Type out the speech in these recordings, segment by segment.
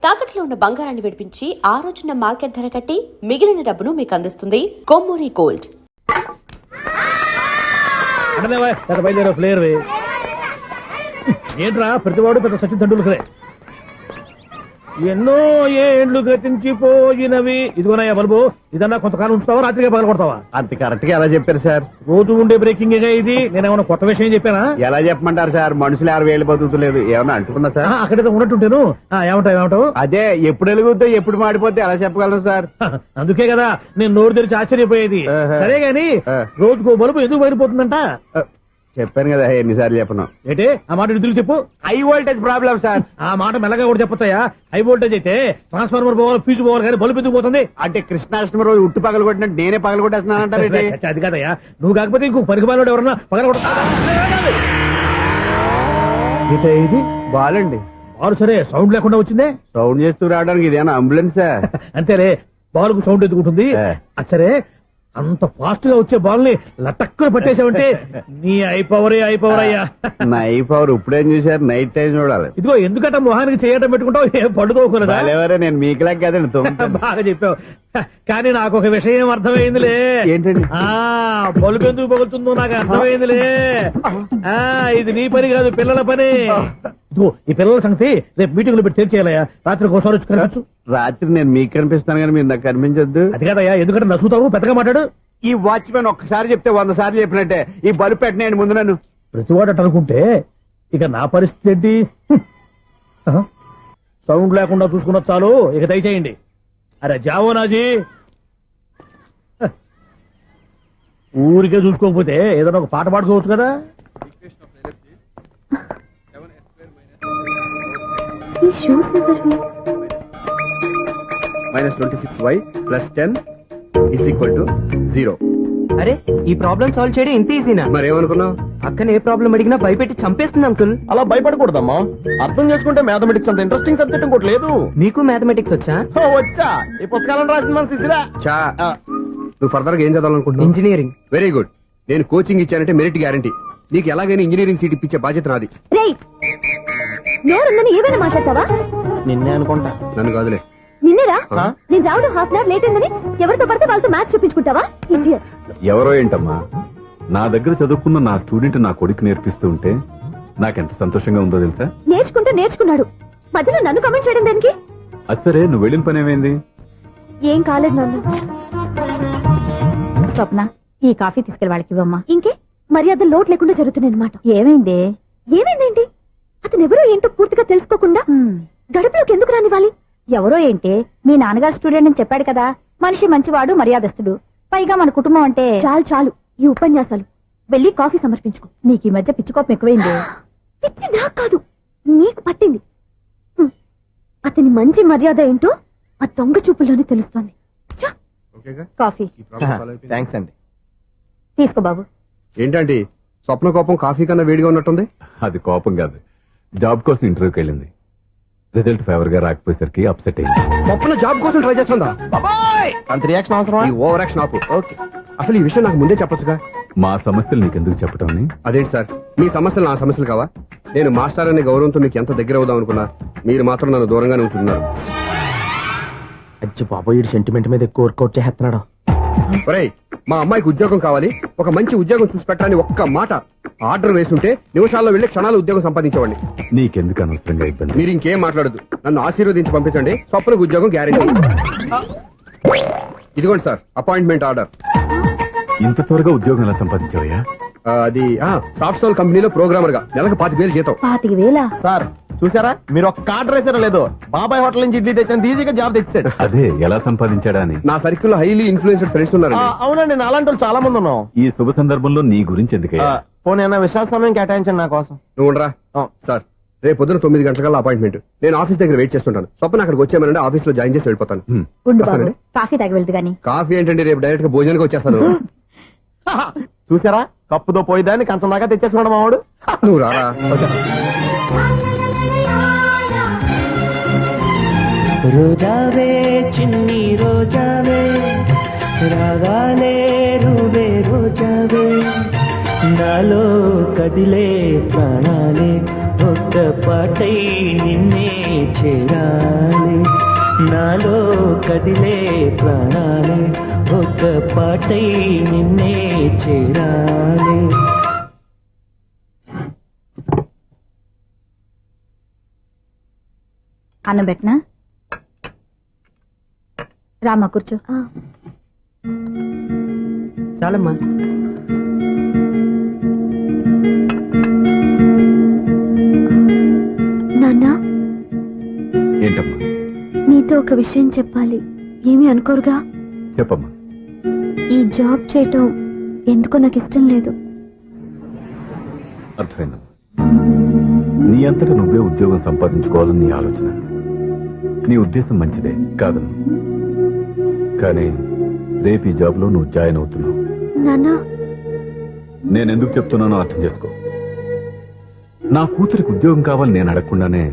తాకట్లో ఉన్న బంగారాన్ని విడిపించి ఆ రోజున మార్కెట్ ధర కట్టి మిగిలిన డబ్బును మీకు అందిస్తుంది కొమ్మూరి గోల్డ్. ఏంట్రా ప్రతివాడు పెద్ద సచిన్ తెండూల్కరే. ఎన్నో ఏండ్లు గతించిపోయినవి. ఇదిగోనయ్యా బల్బు, ఇదన్నా కొంతకాలం ఉంచుతావా, రాత్రిగా పగల కొడతావా? అంత కరెక్ట్ గా ఎలా చెప్పారు సార్? రోజు ఉండే బ్రేకింగ్ ఇది. నేనేమన్నా కొత్త విషయం చెప్పానా? ఎలా చెప్పమంటారు సార్? మనుషులు 60 ఏళ్ళు బతుకుతలేదు. ఏమన్నా అంటున్నా సార్? అక్కడైతే ఉన్నట్టుంటాను. ఏమంటావు? అదే ఎప్పుడు వెలుగుతో ఎప్పుడు మాడిపోతే ఎలా చెప్పగలను సార్? అందుకే కదా నేను నోరు తెరిచి ఆశ్చర్యపోయేది. సరే గాని రోజుకో బల్బు ఎందుకు బయటపోతుందంట? చెప్పాను కదా ఎన్నిసార్లు చెప్పను. ఏంటి ఆ మాట నిధులు చెప్పు. High voltage problem sir. ఆ మాట మెల్లగా కూడా చెప్పొచ్చాయా? హై వోల్టేజ్ అయితే ట్రాన్స్ఫార్మర్ పోవాలి, ఫ్యూజ్ పోవాలి, కానీ బల్బు ఎందుకు పోతుంది? అంటే కృష్ణాష్టమి రోజు ఉట్టు పగలు కొట్టినట్టు నేనే పగలు కొట్టేస్తున్నానంటారు. అది కాదయ్యా, నువ్వు కాకపోతే ఇంకో పరిగబాలు ఎవరన్నా పగల కొట్ట. ఇది బాలండి. బాలు సరే, సౌండ్ లేకుండా వచ్చిందే. సౌండ్ చేస్తూ రావడానికి ఇదేనా అంబులెన్సా? అంతేలే, బాలుకు సౌండ్ ఎందుకుంటుంది. సరే, అంత ఫాస్ట్ గా వచ్చే బాల్ ని లటక్కున పట్టేసావంటే నీ ఐపవరే ఐపవర్ అయ్యా. నా ఐపవర్ ఇప్పుడేం చూసారు? నైట్ టైం చూడాలి. ఇదిగో ఎందుకంటే మొహానికి చేయటం పెట్టుకుంటావు, ఏం పడుకోకూడదా? నేను మీకులాగా కదండి. బాగా చెప్పావు. కానీ నాకు ఒక విషయం అర్థమైందిలే. ఏంటండి? బల్బు ఎందుకు పగులుతుందో నాకు అర్థమైందిలే. ఇది నీ పని కాదు, పిల్లల పని. ఇదిగో ఈ పిల్లల సంగతి రేపు మీటింగ్ లో పెట్టి తెలిసేయాలయ్యా. రాత్రి ఒకసారి వచ్చి కనిపించు. రాత్రి నేను మీకు కనిపిస్తాను కానీ మీరు నాకు కనిపించొద్దు. అది కాదయ్యా, ఎందుకంటే నసుతావు, పెద్దగా మాట్లాడు. ఈ వాచ్మెన్ ఒక్కసారి చెప్తే 100 సార్లు చెప్పినట్టే. ఈ బల్బు పెట్టినాయండి ముందు నన్ను. ప్రతివాడట అనుకుంటే ఇక నా పరిస్థితి ఏంటి? సౌండ్ లేకుండా చూసుకున్న చాలు, ఇక దయచేయండి. అరే జావో నాజీ, ఊరికే చూసుకోకపోతే ఏదైనా ఒక పాట పాడుకోవచ్చు కదా. -26y + 10 = 0. అరే, ఈ ప్రాబ్లం సాల్వ్ చేయడం ఇంత ఈజీనా? మరేమనుకున్నావు? అక్కనే ఏ ప్రాబ్లం అడిగినా భయపెట్టి చంపేస్తుంది అంకుల్. అలా భయపడకూడదమ్మా. అర్థం చేసుకుంటే మ్యాథమెటిక్స్ అంత ఇంట్రెస్టింగ్ సబ్జెక్ట్ ఇంకోటి లేదు. మీకు మ్యాథమెటిక్స్ వచ్చా? వచ్చా, ఈ పుస్తకాలను రాసిన మన శిశిరా. నువ్వు ఫర్దర్ గా ఏం చదవాలనుకుంటున్నావు? ఇంజనీరింగ్. Very good. నేను కోచింగ్ ఇచ్చానంటే మెరిట్ గ్యారంటీ. నీకు ఎలాగైనా ఇంజనీరింగ్ సీట్ ఇప్పించే బాధ్యత నాది. ఏమైనా మాట్లాడతావా? నిన్నే అనుకుంటా. నన్ను కాదులే. నిన్నేరా? నేను రావడం హాఫ్ అన్ అవర్ లేట్ అయిందని ఎవరితో పడితే వాళ్ళతో మ్యాచ్ చూపించుకుంటావా? ఎవరో ఏంటమ్మా, నా దగ్గర చదువుకున్న నా స్టూడెంట్ నా కొడుకు నేర్పిస్తూ ఉంటే నాకెంత సంతోషంగా ఉందో తెలుసా? నేర్చుకుంటే నేర్చుకున్నాడు, మధ్యలో నన్ను కమెంట్ చేయడం దానికి. అది సరే, నువ్వు వెళ్ళిన పని ఏమైంది? ఏం కాలేదు నాన్న. స్వప్న, ఈ కాఫీ తీసుకెళ్ళి వాళ్ళకి ఇవ్వమ్మా. ఇంకే మర్యాద లోటు లేకుండా జరుగుతున్నాయి అనమాట. ఏమైంది? ఏమైందేంటి? అతను ఎవరో ఏంటో పూర్తిగా తెలుసుకోకుండా గడపలోకి ఎందుకు రానివ్వాలి? ఎవరో ఏంటి, మీ నాన్నగారు స్టూడెంట్ అని చెప్పాడు కదా. మనిషి మంచివాడు, మర్యాదస్తుడు. పైగా మన కుటుంబం అంటే. చాలు చాలు ఈ ఉపన్యాసాలు. వెళ్ళి కాఫీ సమర్పించుకో. నీకు ఈ మధ్య పిచ్చికోపం ఎక్కువైంది. పిచ్చి నాకు కాదు, నీకు పట్టింది. అతని మంచి మర్యాద ఏంటో ఆ దొంగ చూపుల్లోనే తెలుస్తోంది. కాఫీ థ్యాంక్స్ అండి. తీసుకో బాబు. ఏంటంటే స్వప్న కోపం కాఫీ కన్నా వేడిగా ఉన్నట్టుంది. అది కోపం కాదు, జాబ్ కోసం ఇంటర్వ్యూకి వెళ్ళింది. రిజల్ట్ ఫేవర్ గా రాకపోయేసరికి అప్సెట్ అయింది. స్వప్న జాబ్ కోసం ట్రై చేస్తుందా? అంత రియాక్షన్ అవసరం. ఈ ఓవర్ యాక్షన్ ఆపు. ఓకే, అసలు ఈ విషయం నాకు ముందే చెప్పొచ్చుగా. మా సమస్యలు నీకెందుకు చెప్పటం? అదేంటి సార్, మీ సమస్యలు నా సమస్యలు కావా? నేను మాస్టర్ అనే గౌరవంతో మీకు ఎంత దగ్గర అవుదాం అనుకున్నా, మీరు మాత్రం నన్ను దూరంగానే ఉంటున్నారు. అజ్జి బాబోయ్, సెంటిమెంట్ మీద ఎక్కువ వర్కౌట్ చేస్తున్నాడు. ఒరేయ్, మా అమ్మాయికి ఉద్యోగం కావాలి, ఒక మంచి ఉద్యోగం చూసి పెట్టాలని ఒక్క మాట ఆర్డర్ వేస్తుంటే నిమిషాల్లో వెళ్లి క్షణాలు ఉద్యోగం సంపాదించవండి. నీకెందుకు అనవసరంగా ఇబ్బంది? మీరు ఇంకేం మాట్లాడదు, నన్ను ఆశీర్వదించి పంపించండి. స్వప్నకు ఉద్యోగం గ్యారెంటీ. ఇదిగోండి సార్, అపాయింట్మెంట్ ఆర్డర్. ఇంత త్వరగా ఉద్యోగం ఎలా సంపాదించావయ్యా? అది సాఫ్ట్వేర్ కంపెనీలో ప్రోగ్రామర్ గా నెలకు 25,000 జీతం. 25,000? సార్ చూసారా, మీరు ఒక్క ఆర్డర్ వేసారా లేదో, బాబాయ్ హోటల్ నుంచి ఇడ్లీ తెచ్చాను, ఈజీగా జాబ్ తెచ్చాడు. అదే ఎలా సంపాదించాడా అని. నా సర్కిల్ లో హైలీ ఇన్ఫ్లుయెన్స్డ్ ఫ్రెండ్స్ ఉన్నారు. అవునండి, నా అలాంటి వాళ్ళు చాలా మంది ఉన్నాం. ఈ శుభ సందర్భంలో నీ గురించి ఎందుకయ్యా? పోనీ అన్న విశాల సమయం కేటాయించండి నా కోసం. నువ్వు ఉండరా. సార్, రేపు పొద్దున 9 గంటల అపాయింట్మెంట్. నేను ఆఫీస్ దగ్గర వెయిట్ చేస్తుంటాను. స్వప్న అక్కడికి వచ్చేయమనంటే ఆఫీస్ లో జాయిన్ చేసి వెళ్ళిపోతాను. ఉండు బాబు, కాఫీ తాగి వెళ్తు గాని. కాఫీ ఏంటండి, రేపు డైరెక్ట్ గా భోజనానికి వచ్చేస్తాను. చూసారా, కప్పుతో పోయిదాన్ని కంచం దాకా తెచ్చేసుకున్నాడు మావాడు. నువ్వు రారా. రోజావే చిన్ని రోజావే, రాగానే రూవే రోజావే, నాలో కదిలే ప్రాణాలే ఒక్క పాటై నిన్నే చేరాలి. నాలో కదిలే ప్రాణాలే ఒక పాటై నిన్నే చేరాలి. అన్నం పెట్టనా? రామా కూర్చో. చాలమ్మా. నాన్నా, ఏంటమ్మా? నీతో ఒక విషయం చెప్పాలి. ఏమీ అనుకోరుగా? చెప్పమ్మా. ఈ జాబ్ చేయటం ఎందుకో నాకు ఇష్టం లేదు. అర్థమైందమ్మా. నీ అంతటా నువ్వే ఉద్యోగం సంపాదించుకోవాలని నీ ఆలోచన. నీ ఉద్దేశం మంచిదే కాదను, కానీ రేపు ఈ జాబ్ లో నువ్వు జాయిన్ అవుతున్నావు. నాన్నా, నేనెందుకు చెప్తున్నానో అర్థం చేసుకో. నా కూతురికి ఉద్యోగం కావాలని నేను అడగకుండానే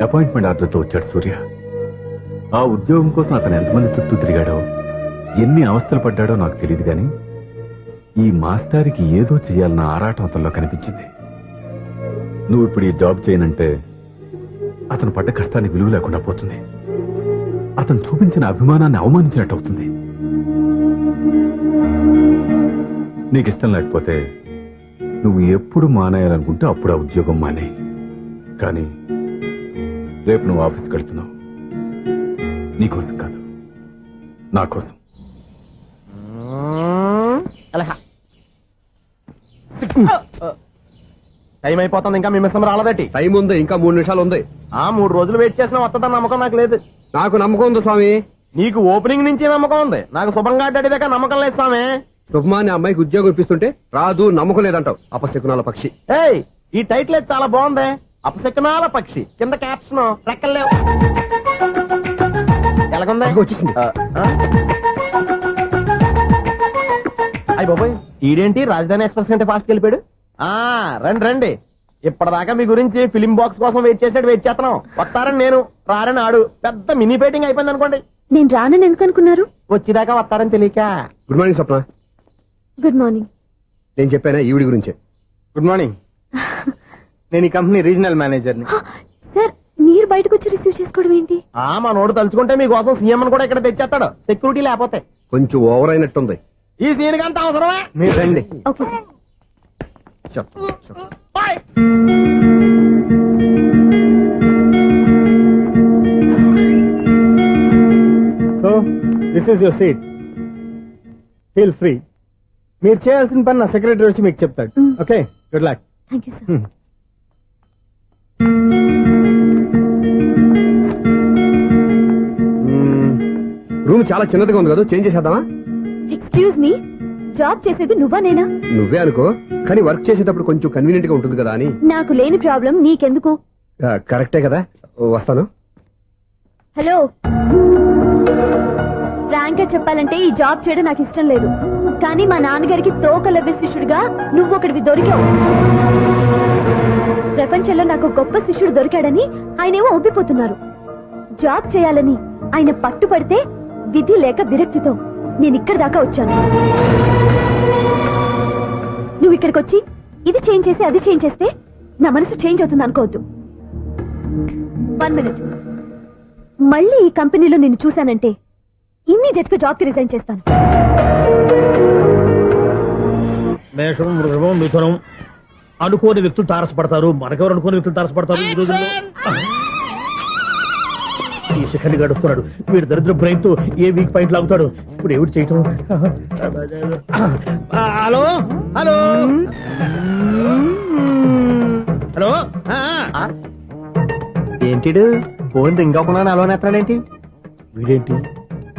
అపాయింట్మెంట్ ఆర్డర్తో వచ్చాడు సూర్య. ఆ ఉద్యోగం కోసం అతను ఎంతమంది చుట్టూ తిరిగాడో, ఎన్ని అవస్థలు పడ్డాడో నాకు తెలియదు, కానీ ఈ మాస్టారికి ఏదో చెయ్యాలన్న ఆరాటం అతనిలో కనిపించింది. నువ్వు ఇప్పుడు ఈ జాబ్ చేయనంటే అతను పడ్డ కష్టానికి విలువ లేకుండా పోతుంది. అతను చూపించిన అభిమానాన్ని అవమానించినట్టు అవుతుంది. నీకు ఇష్టం లేకపోతే నువ్వు ఎప్పుడు మానేయాలనుకుంటే అప్పుడు ఆ ఉద్యోగం మానే. కానీ రేపు నువ్వు ఆఫీస్కి వెళ్తున్నావు, నీకోసం కాదు, నా కోసం. టైం అయిపోతుంది, ఇంకా మీ మిస్సం రాలేదటి. టైం ఉంది, ఇంకా 3 నిమిషాలు ఉంది. 3 రోజులు వెయిట్ చేసిన వస్తుందని నమ్మకం నాకు లేదు. నాకు నమ్మకం ఉంది స్వామి. నీకు ఓపెనింగ్ నుంచి నమ్మకం ఉంది, నాకు శుభంగా అడ్డాక నమ్మకం లేదు స్వామి. శుభమాని అమ్మాయికి ఉద్యోగం ఇప్పిస్తుంటే రాదు, నమ్మకం లేదంటావు. అపశకునాల పక్షి. ఏయ్, ఈ టైటిల్ అయితే చాలా బాగుంది. అపశకునాల పక్షి, కింద క్యాప్షన్ రెక్కలేవు. ఎలాగుంది? వచ్చేసింది. అయ్యి బాబాయ్, ఈడేంటి రాజధాని ఎక్స్ప్రెస్ కంటే ఫాస్ట్ వెళ్ళిపోయాడు. రండి రండి. ఇప్పటిదాకా మీ గురించి ఫిలిం బాక్స్ కోసం వెయిట్ చేస్తున్నాం. వస్తారని నేను, రారని ఆడు. పెద్ద మినీ పేటింగ్ అయిపోయింది అనుకోండి. నేను రానని ఎందుకు అనుకున్నారు? వచ్చేదాకా వస్తారని తెలియక. Good morning Swapna. Good morning. నేను చెప్పానా ఈవిడి గురించే. Good morning. నేను ఈ కంపెనీ రీజనల్ మేనేజర్ని. సార్, మీరు బయటకు వచ్చి రిసీవ్ చేసుకోవడం ఏంటి? మా నోడు తలుచుకుంటే మీకోసం సీఎం అని కూడా ఇక్కడ తెచ్చేస్తాడు, సెక్యూరిటీ లేకపోతే. కొంచెం ఓవర్ అయినట్టుంది. ఈ సీన్ కంత అవసరమా? మీరు రండి. Okay sir. Bye. So this is your seat. Feel free. మీరు చేయాల్సిన పని నా సెక్రటరీ వచ్చి మీకు చెప్తాడు. Okay, good luck. Thank you sir. Room చాలా చిన్నదిగా ఉంది కదా, చేంజ్ చేసేద్దామా? ఎక్స్క్యూజ్ మీ, జాబ్ చేసేది నువ్వా నేనా? నువ్వే అనుకో, కానీ వర్క్ చేసేటప్పుడు కొంచెం కన్వీనియంట్ గా ఉంటుంది కదా అని. నాకు లేని ప్రాబ్లం నీకెందుకు? కరెక్టే కదా, వస్తాను. హలో, ఫ్రాంక్ గా చెప్పాలంటే ఈ జాబ్ చేయడం నాకు ఇష్టం లేదు. కానీ మా నాన్నగారికి తోకలవ్య శిష్యుడిగా నువ్వు ఒకటివి దొరికావు. ప్రపంచంలో నాకు గొప్ప శిష్యుడు దొరికాడని ఆయనేమో ఒప్పిపోతున్నారు. జాబ్ చేయాలని ఆయన పట్టుపడితే విధి లేక విరక్తితో నేను ఇక్కడి దాకా వచ్చాను. నువ్వు ఇక్కడికి వచ్చి ఇది చేంజ్ చేసి అది చేంజ్ చేస్తే నా మనసు చేంజ్ అవుతుంది అనుకోవద్దు. 1 మినిట్. మళ్ళీ ఈ కంపెనీలో నిన్ను చూశానంటే ఇమ్మీడియట్ గా జాబ్ కి రిజైన్ చేస్తాను. మేషం, వృషభం, మిథునం. అనుకోని వ్యక్తులు తారసపడతారు. మనకెవరు అనుకోని వ్యక్తులు తారసపడతారు ఈ రోజుల్లో? ఈ సెకండ్ గడుస్తున్నాడు వీడు. దరిద్ర బ్రెయిన్ తో ఏ వీక్ పాయింట్ లాగుతాడు. ఇప్పుడు ఏమిటి చేయటం? Hello hello hello. ఏంటిడు ఫోన్ రింగ్ అవ్వకుండా అలవనేస్తాడేంటి? వీడేంటి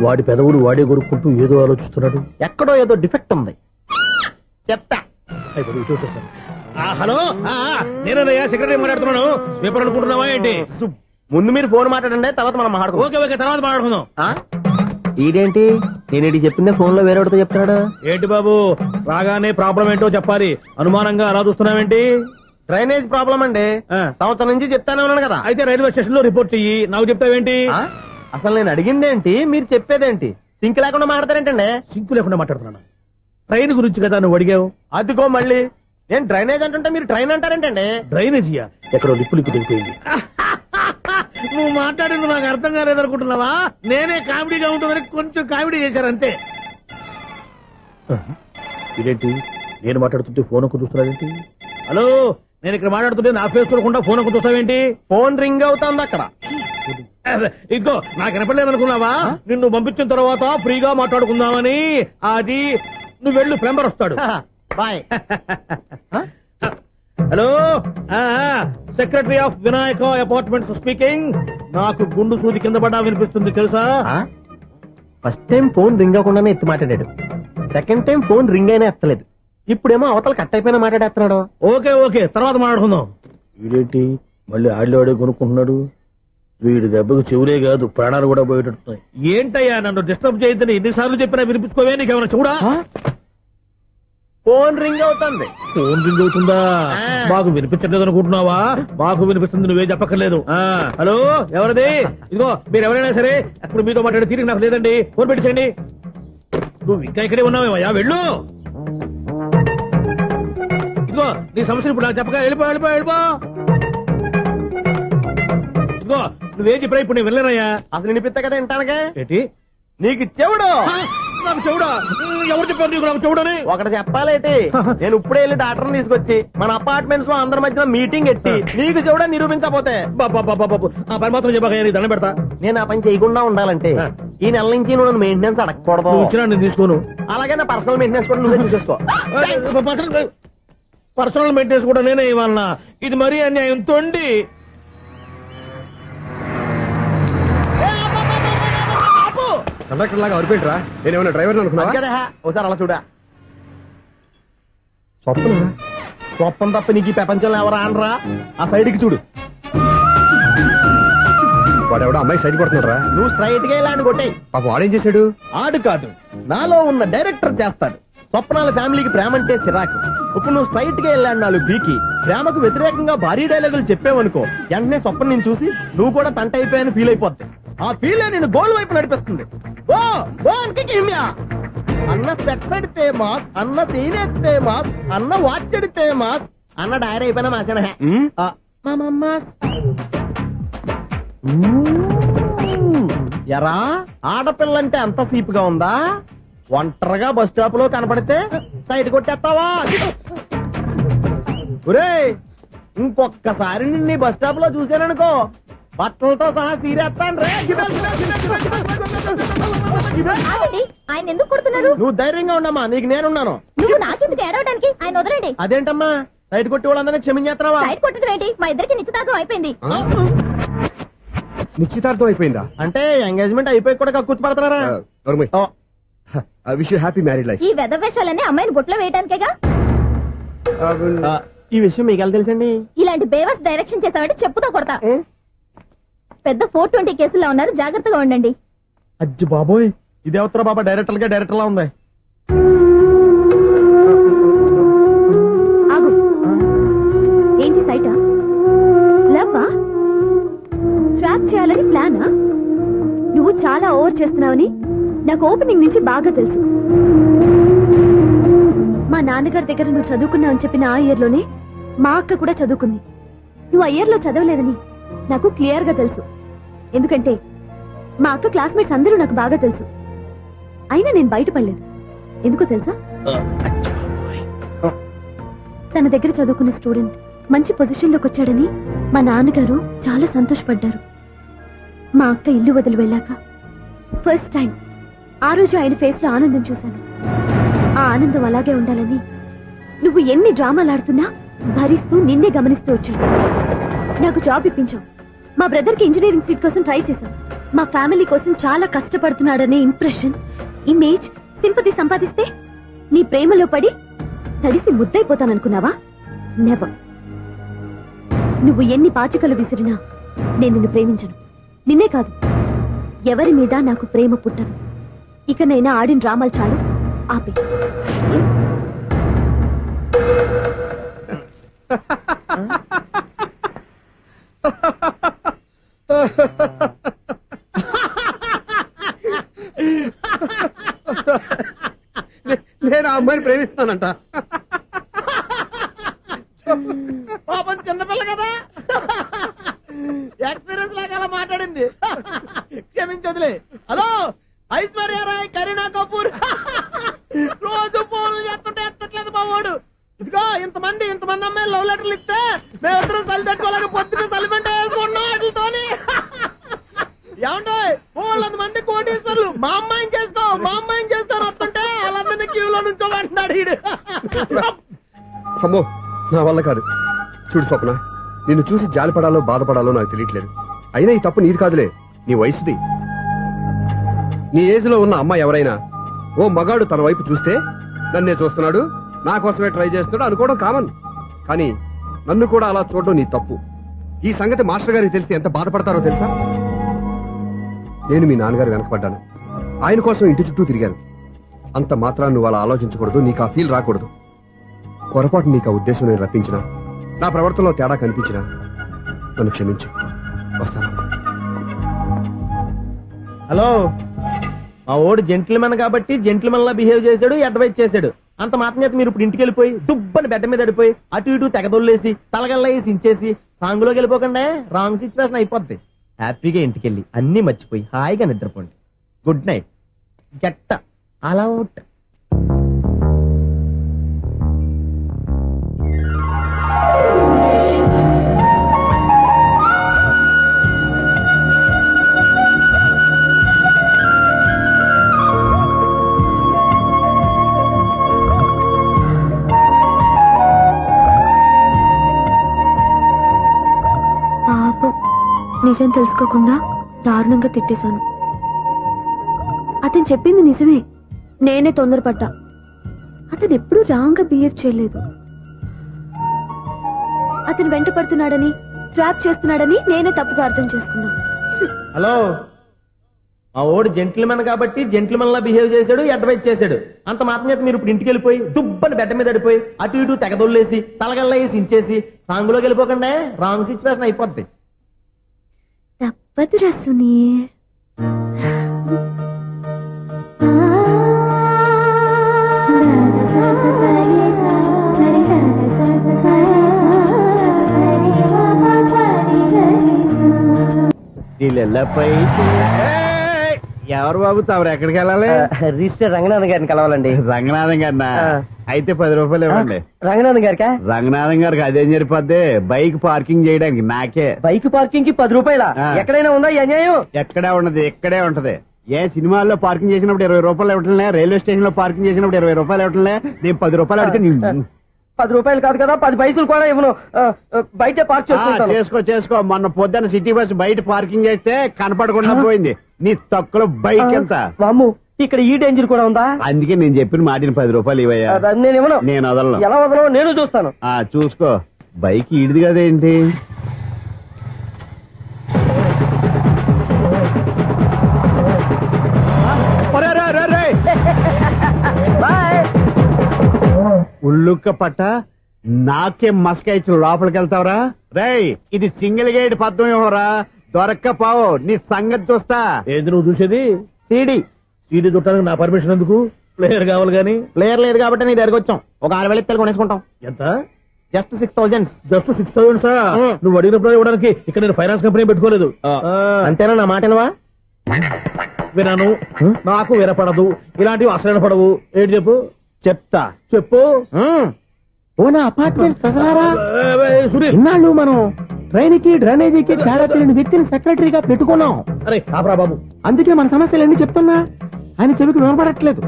వాడి పెదవుడు వాడే కొరుక్కుంటూ ఏదో ఆలోచిస్తున్నాడు. ఎక్కడో ఏదో డిఫెక్ట్ ఉంది, చెప్తా. అయిపోయి ఇటు వచ్చేస్తాను. హలో, నేనయ్యా సెక్రటరీ మాట్లాడుతున్నాను. స్వీపర్ అనుకుంటున్నావా ఏంటి? ముందు మీరు ఫోన్ మాట్లాడండి, తర్వాత మనం మాట్లాడుకో. ఓకే ఓకే, తర్వాత మాట్లాడుకుందాం. ఈడేంటి నేను చెప్పిందే ఫోన్ లో వేరేవాడితో చెప్తాడు. ఏంటి బాబు, రాగానే ప్రాబ్లం ఏంటో చెప్పాలి. అనుమానంగా అలా చూస్తున్నావేంటి? డ్రైనేజ్ ప్రాబ్లం అండి. సంవత్సరం నుంచి చెప్తానే ఉన్నాను కదా. అయితే రైల్వే స్టేషన్ లో రిపోర్ట్ చెయ్యి. నాకు చెప్తావేంటి? అసలు నేను అడిగిందేంటి, మీరు చెప్పేదేంటి? సింక్ లేకుండా మాట్లాడతారేంటండి? సింకు లేకుండా మాట్లాడుతున్నాను. ట్రైన్ గురించి కదా నువ్వు అడిగావు. అదిగో మళ్ళీ నేను డ్రైనేజ్ అంటుంటే మీరు ట్రైన్ అంటారేంటండి? డ్రైనేజీయా? ఎక్కడో లిప్పు లిప్పు దిగిపోయింది. నువ్వు మాట్లాడింది నాకు అర్థం కాలేదనుకుంటున్నావా? నేనే కామెడీగా ఉంటుందని కొంచెం కామెడీ చేశారు అంతే. ఇదేంటి నేను మాట్లాడుతుంటే ఫోన్ ఒక్క చూస్తున్నావేంటి? హలో, నేను ఇక్కడ మాట్లాడుతుంటే నా ఫేస్ చూడకుండా ఫోన్ ఒక్క చూస్తావేంటి? ఫోన్ రింగ్ అవుతుంది అక్కడ. ఇదిగో నాకు వినపడలేదనుకున్నావా? నిన్ను పంపించిన తర్వాత ఫ్రీగా మాట్లాడుకుందామని. అది నువ్వు వెళ్ళు, ప్లంబర్ వస్తాడు. Bye. Hello, secretary of Vinayaka apartments speaking. నాకు గుండు సూది కింద పడ్డా వినిపిస్తుంది తెలుసా? ఫస్ట్ టైం ఫోన్ రింగ్ అవ్వకుండానే ఎత్తి మాట్లాడాడు. సెకండ్ టైం ఫోన్ రింగ్ అయినా ఎత్తలేదు. ఇప్పుడేమో అవతల కట్ అయిపోయినా మాట్లాడేస్తున్నాడు. ఓకే ఓకే, తర్వాత మాట్లాడుకుందాం. వీడేంటి మళ్ళీ ఆడిలో కొనుక్కుంటున్నాడు? వీడి దెబ్బకు చెవులే కాదు ప్రాణాలు కూడా పోయేటట్టున్నాయి. ఏంటయ్యా నన్ను డిస్టర్బ్ చేయొద్దని ఎన్నిసార్లు చెప్పినా వినిపించుకోవే? నీకేమైనా చూడా? ఫోన్ రింగ్ అవుతుంది. ఫోన్ రింగ్ అవుతుందా? మాకు వినిపించట్లేదు అనుకుంటున్నావా? మాకు వినిపిస్తుంది, నువ్వే చెప్పక్కర్లేదు. హలో, ఎవరిది? ఇదిగో మీరు ఎవరైనా సరే అప్పుడు మీతో మాట్లాడే తీరిక నాకు లేదండి. ఫోన్ పెట్టేసేయండి. నువ్వు ఇంకా ఇక్కడే ఉన్నావేమయ్యా, వెళ్ళు. ఇదిగో నీ సమస్యలు ఇప్పుడు నాకు చెప్పక వెళ్ళిపో వెళ్ళిపో వెళ్ళిపో. ఇదిగో నువ్వేం చెప్పరా ఇప్పుడు నేను వెళ్ళానయ్యా. అసలు వినిపిస్తా కదా వింటానుగా. ఏంటి నీకు చెవుడు? నాకు చెవుడా? ఎవరు చెప్పారు నీకు నాకు చెవుడని? ఒకటి చెప్పాలేటి, నేను ఇప్పుడే వెళ్ళి డాక్టర్ని తీసుకొచ్చి మన అపార్ట్మెంట్స్ లో అందరి మధ్యన మీటింగ్ ఎట్టి నీకు చెవుడా నిరూపించకపోతే బాబు ఆ పని మాత్రం చెప్పక దండం పెడతా. నేను ఆ పని చేయకుండా ఉండాలంటే ఈ నెల నుంచి నువ్వు నన్ను మెయింటెనెన్స్ అడగకూడదు. ఇచ్చినా నేను తీసుకోను. అలాగే నా పర్సనల్ మెయింటెనెన్స్ కూడా నువ్వే చూసేసుకో. పర్సనల్ మెయింటెనెన్స్ కూడా నేనే ఇవ్వాలన్నా? ఇది మరీ అన్యాయం తొండి. కండక్టర్ లాగా అరిపోయింట్రా. నేనేమన్నా డ్రైవర్ అనుకున్నా కదా. ఒకసారి అలా చూడా. స్వప్నం తప్ప నీకు ఈ ప్రపంచంలో ఎవరా అనరా? ఆ సైడ్ కి చూడు. వాడెవడో అమ్మాయి సైడ్ కొడుతున్నారా? నువ్వు స్ట్రైట్ గా ఇలా కొట్టాయి. పాప వాడేం చేశాడు? ఆడు కాదు, నాలో ఉన్న డైరెక్టర్ చేస్తాడు. స్వప్నాల ఫ్యామిలీకి ప్రేమ అంటే సిరాకు. ఇప్పుడు నువ్వు స్ట్రైట్ గా వెళ్ళాడు 4 బీకి ప్రేమకు వ్యతిరేకంగా భారీ డైలాగులు చెప్పావనుకో, వెంటనే స్వప్నం నేను చూసి నువ్వు కూడా తంట అయిపోయాను ఫీల్ అయిపోద్ది. ఆ ఫీల్ నేను గోల్ వైపు నడిపిస్తుంది. అన్న స్పెట్స్ అడితే మాస్, అన్న సీన్ ఎత్తే మాస్, అన్న వాచ్ అడితే మాస్, అన్న డైరీ అయిపోయినా మాసేనా ఎరా? ఆడపిల్లంటే అంత సీప్ గా ఉందా? ఒంటరిగా బస్ స్టాప్ లో కనపడితే సైడ్ కొట్టేస్తావా? ఒరే, ఇంకొక్కసారి నిన్ను బస్ స్టాప్ లో చూసాననుకో బట్టలతో సహా సీరేస్తాను రే. ఆయన ఎందుకు కొడుతున్నారు? నువ్వు ధైర్యంగా ఉండమ్మా, నీకు నేనున్నాను. నువ్వు నాకెందుకు ఏడవడానికి? ఆయన వదలండి. అదేంటమ్మా సైడ్ కొట్టి వాళ్ళందరినీ క్షమించేస్తున్నావా? సైడ్ కొట్టడం ఏంటి? మా ఇద్దరికి నిశ్చితార్థం అయిపోయింది. నిశ్చితార్థం అయిపోయిందా? అంటే ఎంగేజ్మెంట్ అయిపోయి కూడా కూర్చు పడతారా? Wish you happy married life. ఈ వెధవేషాలన్నీ అమ్మాయిని బుట్లో వేయడానికేగా. ఈ విషయం మీకు ఎలా తెలుసండి? ఇలాంటి బేవస్ డైరెక్షన్ చేసావంటే చెప్పుతో కొడతా. పెద్ద 420 కేసుల్లో ఉన్నారు, జాగ్రత్తగా ఉండండి. అజ్జి బాబోయ్, ఇదే ఉత్తర బాబా డైరెక్టర్ లా ఉంది. ఆగు. ఏంటి సైటా? లవ్వా? ట్రాప్ చేయాలని ప్లానా? నువ్వు చాలా ఓవర్ చేస్తున్నావని నాకు ఓపెనింగ్ నుంచి బాగా తెలుసు. మా నాన్నగారి దగ్గర నువ్వు చదువుకున్నావని చెప్పిన ఆ ఇయర్ లోనే మా అక్క కూడా చదువుకుంది. నువ్వు ఆ ఇయర్ లో చదవలేదని నాకు క్లియర్ గా తెలుసు. ఎందుకంటే మా అక్క క్లాస్మేట్స్ అందరూ నాకు బాగా తెలుసు. అయినా నేను బయటపడలేదు. ఎందుకో తెలుసా? తన దగ్గర చదువుకున్న స్టూడెంట్ మంచి పొజిషన్ లోకి వచ్చాడని మా నాన్నగారు చాలా సంతోషపడ్డారు. మా అక్క ఇల్లు వదిలి వెళ్ళాక ఫస్ట్ టైం ఆ రోజు ఆయన ఫేస్ లో ఆనందం చూశాను. ఆ ఆనందం అలాగే ఉండాలని నువ్వు ఎన్ని డ్రామాలు ఆడుతున్నా భరిస్తూ నిన్నే గమనిస్తూ వచ్చాను. నాకు జాబ్ ఇప్పించావు. మా బ్రదర్ కి ఇంజనీరింగ్ సీట్ కోసం ట్రై చేశాం. మా ఫ్యామిలీ కోసం చాలా కష్టపడుతున్నాడనే ఇంప్రెషన్, ఇమేజ్, సింపతి సంపాదిస్తే నీ ప్రేమలో పడి తడిసి ముద్దైపోతాననుకున్నావా? నెవర్. నువ్వు ఎన్ని పాచికలు విసిరినా నేను నిన్ను ప్రేమించను. నిన్నే కాదు, ఎవరి మీద నాకు ప్రేమ పుట్టదు. ఇకనైనా ఆడిన డ్రామాలు చాలు, ఆపే. నేను ఆ అమ్మాయిని ప్రేమిస్తానంట. పాపం చిన్నపిల్ల కదా, ఎక్స్పీరియన్స్ లాగా క్షమించదులే. హలో, ఐశ్వర్య రాయ్, కరీనా కపూర్ రోజు ఫోన్లు చేస్తుంటే ఎత్తట్లేదు మా వాడు. ఇదిగో ఇంతమంది అమ్మాయిలు లవ్ లెటర్లు ఇస్తే మేమిద్దరం చలి తట్టుకోలేక పొద్దున చలిమంట వేసుకున్నాం వాటితోని. ఏమంటే వాళ్ళంత మంది కోటీశ్వర్లు మా అమ్మాయిని చేసుకో వస్తుంటే వాళ్ళందరినీ క్యూలో నుంచోమంటున్నాడు వీడు. అమ్మో, నా వల్ల కాదు. చూడు స్వప్న, నిన్ను చూసి జాలిపడాలో బాధపడాలో నాకు తెలియట్లేదు. అయినా ఈ తప్పు నీది కాదులే, నీ వయసుది. నీ ఏజ్ లో ఉన్న అమ్మాయి ఎవరైనా ఓ మగాడు తన వైపు చూస్తే నన్నే చూస్తున్నాడు, నా కోసమే ట్రై చేస్తున్నాడు అనుకోవడం కామన్. కానీ నన్ను కూడా అలా చూడడం నీ తప్పు. ఈ సంగతి మాస్టర్ గారికి తెలిసి ఎంత బాధపడతారో తెలుసా? నేను మీ నాన్నగారు వెనకపడ్డాను, ఆయన కోసం ఇంటి చుట్టూ తిరిగాను. అంత మాత్రాన్ని నువ్వు అలా ఆలోచించకూడదు, నీకు ఆ ఫీల్ రాకూడదు. పొరపాటు నీకు ఆ ఉద్దేశం నేను రప్పించినా, నా ప్రవర్తనలో తేడా కనిపించినా నన్ను క్షమించు. వస్తాను. హలో, మా ఓడు జెంటిల్మెన్ కాబట్టి జెంటిల్మెన్ లా బిహేవ్ చేశాడు, అడ్వైజ్ చేశాడు. అంత మాత్రం చేత మీరు ఇప్పుడు ఇంటికి వెళ్ళిపోయి దుబ్బని బెడ్ మీద పడిపోయి అటు ఇటు తెగదొల్లేసి తలగల్లా వేసి ఇంచేసి సాంగులోకి వెళ్ళిపోకుండా రాంగ్ సిచ్యువేషన్ అయిపోద్ది. హ్యాపీగా ఇంటికి వెళ్ళి అన్ని మర్చిపోయి హాయిగా నిద్రపోండి. Good night. జట్ట అలా అవుట్. నిజం తెలుసుకోకుండా దారుణంగా తిట్టేశాను. అతను చెప్పింది నిజమే, నేనే తొందరపడ్డా. అతను ఎప్పుడూ రాంగ్ గా బిహేవ్ చేయలేదు. అతను వెంట పడుతున్నాడని, ట్రాప్ చేస్తున్నాడని నేనే తప్పుగా అర్థం చేసుకున్నా. హలో, మా ఓడు జెంటిల్మెన్ కాబట్టి జెంటిల్మెన్ లా బిహేవ్ చేశాడు, అడ్వైజ్ చేశాడు. అంత మాత్రం చేత మీరు ఇప్పుడు ఇంటికి వెళ్ళిపోయి దుబ్బని బెడ్ మీద పడిపోయి అటు ఇటు తెగదొల్లేసి తలగల్లా వేసి ఇంచేసి సాంగులోకి వెళ్ళిపోకుండా రాంగ్ సిచ్యువేషన్ అయిపోద్ది. తప్పదురా సునీల్. ఎవరు బాబు తమరు ఎక్కడికి వెళ్ళాలి? రిజిస్టర్ రంగనాథన్ గారిని కలవాలండి. రంగనాథం గారినా? అయితే 10 రూపాయలు ఇవ్వండి. రంగనాథన్ గారికా? రంగనాథం గారికి అదేం సరిపోద్ది, బైక్ పార్కింగ్ చేయడానికి నాకే. బైక్ పార్కింగ్ కి 10 రూపాయల? ఎక్కడైనా ఉందా ఈ అన్యాయం? ఎక్కడే ఉన్నది, ఇక్కడే ఉంటది. ఏ సినిమాల్లో పార్కింగ్ చేసినప్పుడు 20 రూపాయలు ఇవ్వట్లే, రైల్వే స్టేషన్ లో పార్కింగ్ చేసినప్పుడు 20 రూపాయలు ఇవ్వట్లే. నేను 10 రూపాయలు అడిగితే 10 రూపాయలు కాదు కదా, 10 పైసలు కూడా ఇవ్వను. బయట పార్క్ చేసుకో. మొన్న పొద్దున్న సిటీ బస్ బయట పార్కింగ్ చేస్తే కనపడకుండా పోయింది. నీ తక్కువ బైక్ ఎంత? వామ్ము, ఇక్కడ ఈ డేంజర్ కూడా ఉందా? అందుకే నేను చెప్పిన మాటిని 10 రూపాయలు ఇవ్వయా. నేను ఇవ్వను. నేను వదలను. ఎలా వదలను? నేను చూస్తాను. చూసుకో. బైక్ ఈడిది కదేంటి? ఉల్లుక్క పట్ట నాకే మస్క ఇచ్చి లోపలికి వెళ్తావరా? రేయ్, ఇది సింగిల్ గేట్ పద్మం ఇవ్వరా, దొరక్కపోవు నీ సంగతి చూస్తా. ఏంది నువ్వు చూసేది? సీడీ చూడటానికి నా పర్మిషన్ ఎందుకు? ప్లేయర్ కావాలి గానీ. ప్లేయర్ లేదు కాబట్టి నీ దగ్గరకు వచ్చాం. ఒక 6,000 ఇత్తలు కొనేసుకుంటాం. ఎంత? జస్ట్ 6,000. Just 6,000 sir? నువ్వు అడిగినప్పుడు ఇవ్వడానికి ఇక్కడ నేను ఫైనాన్స్ కంపెనీ పెట్టుకోలేదు. అంతేనా? నా మాటనువా? వినను, నాకు వినపడదు, ఇలాంటివి అసలు పడవు. ఏంటి చెప్పు? చెప్తా. చెప్పు. ఓనా అపార్ట్మెంట్స్ ప్రజలారా, సునీల్, ఇన్నాళ్ళు మనం ట్రైన్ కి డ్రైనేజీకి తేడా తెలియని వ్యక్తిని సెక్రటరీగా పెట్టుకున్నాం. అరే ఆపరా బాబు. అందుకే మన సమస్యలన్నీ చెప్తున్నా, ఆయన చెవికి వినపడట్లేదు.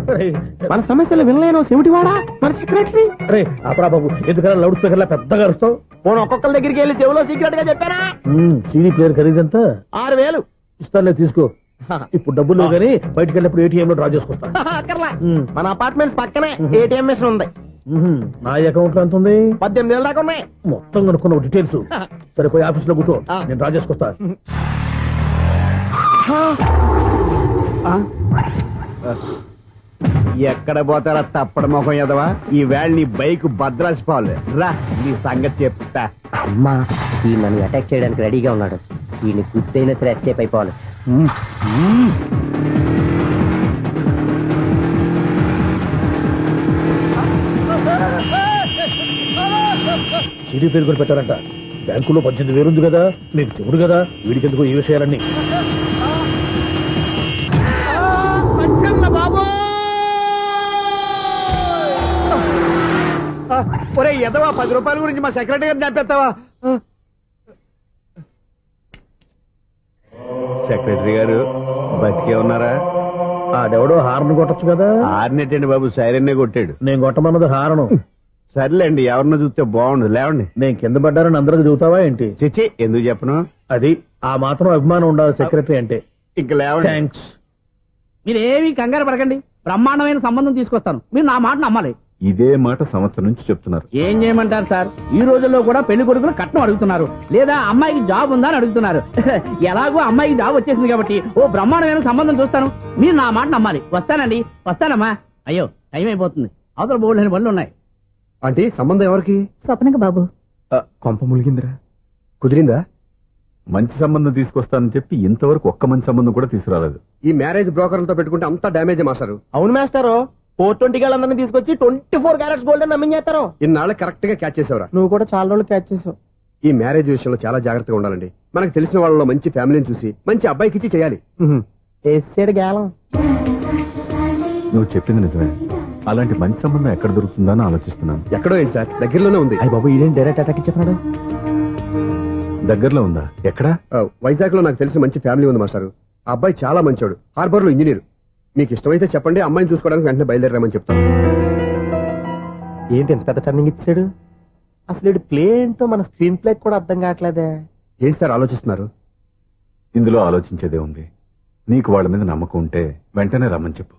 మన సమస్యలు వినలేను సెమిటివాడా మన సెక్రటరీ. అరే ఆపరా బాబు, ఎందుకన్నా లౌడ్ స్పీకర్ లా పెద్దగా అరుస్తావు? పోను ఒక్కొక్కరి దగ్గరికి వెళ్ళి చెవిలో సీక్రెట్ గా చెప్పానా? CD player ఖరీదంతా 6,000. ఇస్తానులే, తీసుకో. ఇప్పుడు డబ్బులు లేవు కానీ బయటకు వెళ్ళినప్పుడు ఏటీఎం లో డ్రా చేసుకొస్తా. అక్కర్లా, మన అపార్ట్మెంట్స్ పక్కనే ఏటీఎం మిషన్ ఉంది. నా అకౌంట్ లో ఎంత ఉంది? 18,000 దాకా ఉన్నాయి. మొత్తం కనుక్కున్న డీటెయిల్స్. సరిపోయి ఆఫీస్ లో కూర్చో, నేను డ్రా చేసుకొస్తా. ఎక్కడ పోతారా తప్పడ మొఖం ఎదవా? ఈ వేళ నీ బైక్ భద్రాసిపోవాలి. రా, నీ సంగతి చెప్తా. అమ్మా, ఈ నన్ను అటాక్ చేయడానికి రెడీగా ఉన్నాడు. వీడిని గుద్దైనా సరే ఎస్కేప్ అయిపోవాలి. సిడీ పేరు కూడా పెట్టారంట. బ్యాంకులో 18,000 ఉంది కదా, మీకు చెవుడు కదా, వీడికెందుకు ఈ విషయాలన్నీ? ఒరే ఎదవా 10 రూపాయల గురించి మా సెక్రటరీ గారిని చంపేస్తావా? సెక్రటరీ గారు బతికే ఉన్నారా? ఆడెవడో హార్న్ కొట్టచ్చు కదా. ఆరినట్టండి బాబు, సైరన్నే కొట్టాడు. నేను కొట్టమన్నది హారను. సర్లేండి, ఎవరినో చూస్తే బాగుండదు. లేవండి. నేను కింద పడ్డారని అందరికి చూతావా ఏంటి? చిచ్చి, ఎందుకు చెప్పను? అది ఆ మాత్రం అభిమానం ఉండాలి సెక్రటరీ అంటే. ఇంక లేవండి. థ్యాంక్స్. మీరేమీ కంగారు పడకండి, బ్రహ్మాండమైన సంబంధం తీసుకొస్తాను. మీరు నా మాట నమ్మాలి. ఇదే మాట సంవత్సరం నుంచి చెప్తున్నారు. ఏం చేయమంటారు సార్, ఈ రోజుల్లో కూడా పెళ్లి కొడుకులు కట్నం అడుగుతున్నారు, లేదా అమ్మాయికి జాబ్ ఉందా అని అడుగుతున్నారు. ఎలాగో అమ్మాయికి జాబ్ వచ్చేసింది కాబట్టి ఓ బ్రహ్మాండమైన సంబంధం చూస్తాను. మీరు నా మాట నమ్మాలి. వస్తానండి, వస్తానమ్మా. అయ్యో టైం అయిపోతుంది, అవతల బోల్డని పనులు ఉన్నాయి. ఆంటీ, సంబంధం ఎవరికి? స్వప్నకు బాబు. కొంప ములిగిందిరా. కుదిరిందా? మంచి సంబంధం తీసుకొస్తానని చెప్పి ఇంతవరకు ఒక్క మంచి సంబంధం కూడా తీసుకురాలేదు. ఈ మ్యారేజ్ బ్రోకర్లతో పెట్టుకుంటే అంతా డ్యామేజ్ మాస్టారు. అవును మాస్టారు, 420 గాళ్ళందరినీ తీసుకొచ్చి 24 క్యారెట్స్ గోల్డ్ అని నమ్మించేస్తారు. ఇన్నాళ్ళు కరెక్ట్ గా క్యాచ్ చేసేవరా? నువ్వు కూడా చాలా రోజులు క్యాచ్ చేసావు. ఈ మ్యారేజ్ విషయంలో చాలా జాగ్రత్తగా ఉండాలండి. మనకు తెలిసిన వాళ్ళలో మంచి ఫ్యామిలీని చూసి మంచి అబ్బాయికి ఇచ్చి చేయాలి. వేసాడు గేలం. నువ్వు చెప్పింది నిజమే. అలాంటి మంచి సంబంధం ఎక్కడ దొరుకుతుందా అని ఆలోచిస్తున్నాను. ఎక్కడో ఏంటి సార్, దగ్గరలోనే ఉంది. అయ్యి బాబు, ఇదేం డైరెక్ట్ అటాక్ ఇచ్చేస్తున్నాడు? దగ్గరలో ఉందా? ఎక్కడా? వైజాగ్ లో నాకు తెలిసిన మంచి ఫ్యామిలీ ఉంది మాస్టారు. ఆ అబ్బాయి చాలా మంచోడు, హార్బర్ లో ఇంజనీర్. మీకు ఇష్టమైతే చెప్పండి, అమ్మాయిని చూసుకోవడానికి వెంటనే బయలుదేరామని చెప్తాను. ఏంటి ఎంత పెద్ద టర్నింగ్ ఇచ్చాడు? అసలు వీడు ప్లే ఏంటో మన స్క్రీన్ ప్లే కూడా అర్థం కావట్లేదే. ఏంటి సార్ ఆలోచిస్తున్నారు? ఇందులో ఆలోచించేదే ఉంది. నీకు వాళ్ళ మీద నమ్మకం ఉంటే వెంటనే రమ్మని చెప్పు.